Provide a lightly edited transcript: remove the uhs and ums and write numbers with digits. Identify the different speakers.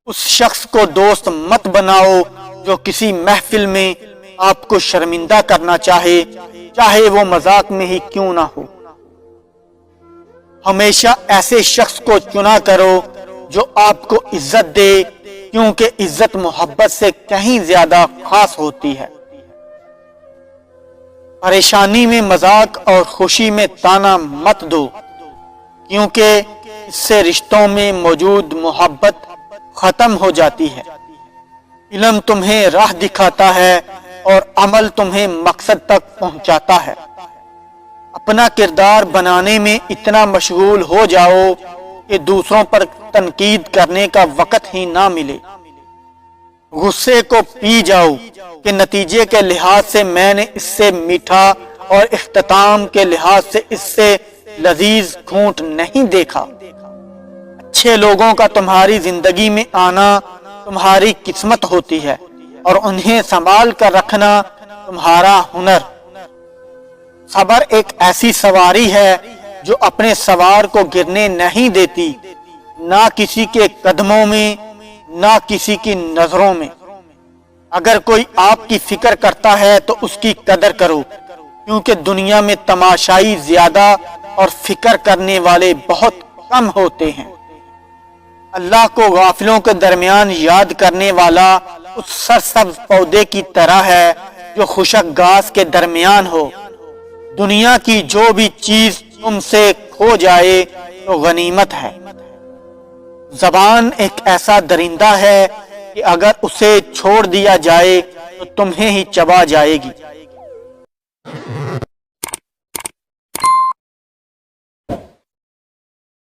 Speaker 1: اس شخص کو دوست مت بناؤ جو کسی محفل میں آپ کو شرمندہ کرنا چاہے وہ مذاق میں ہی کیوں نہ ہو۔ ہمیشہ ایسے شخص کو چنا کرو جو آپ کو عزت دے، کیونکہ عزت محبت سے کہیں زیادہ خاص ہوتی ہے۔ پریشانی میں مذاق اور خوشی میں طعنہ مت دو، کیونکہ اس سے رشتوں میں موجود محبت ختم ہو جاتی ہے۔ علم تمہیں راہ دکھاتا ہے اور عمل تمہیں مقصد تک پہنچاتا ہے۔ اپنا کردار بنانے میں اتنا مشغول ہو جاؤ کہ دوسروں پر تنقید کرنے کا وقت ہی نہ ملے۔ غصے کو پی جاؤ کہ نتیجے کے لحاظ سے میں نے اس سے میٹھا اور اختتام کے لحاظ سے اس سے لذیذ گھونٹ نہیں دیکھا۔ اچھے لوگوں کا تمہاری زندگی میں آنا تمہاری قسمت ہوتی ہے اور انہیں سنبھال کر رکھنا تمہارا ہنر۔ صبر ایک ایسی سواری ہے جو اپنے سوار کو گرنے نہیں دیتی، نہ کسی کے قدموں میں نہ کسی کی نظروں میں۔ اگر کوئی آپ کی فکر کرتا ہے تو اس کی قدر کرو، کیونکہ دنیا میں تماشائی زیادہ اور فکر کرنے والے بہت کم ہوتے ہیں۔ اللہ کو غافلوں کے درمیان یاد کرنے والا اس سرسبز پودے کی طرح ہے جو خشک گھاس کے درمیان ہو۔ دنیا کی جو بھی چیز تم سے کھو جائے تو غنیمت ہے۔ زبان ایک ایسا درندہ ہے کہ اگر اسے چھوڑ دیا جائے تو تمہیں ہی چبا جائے گی۔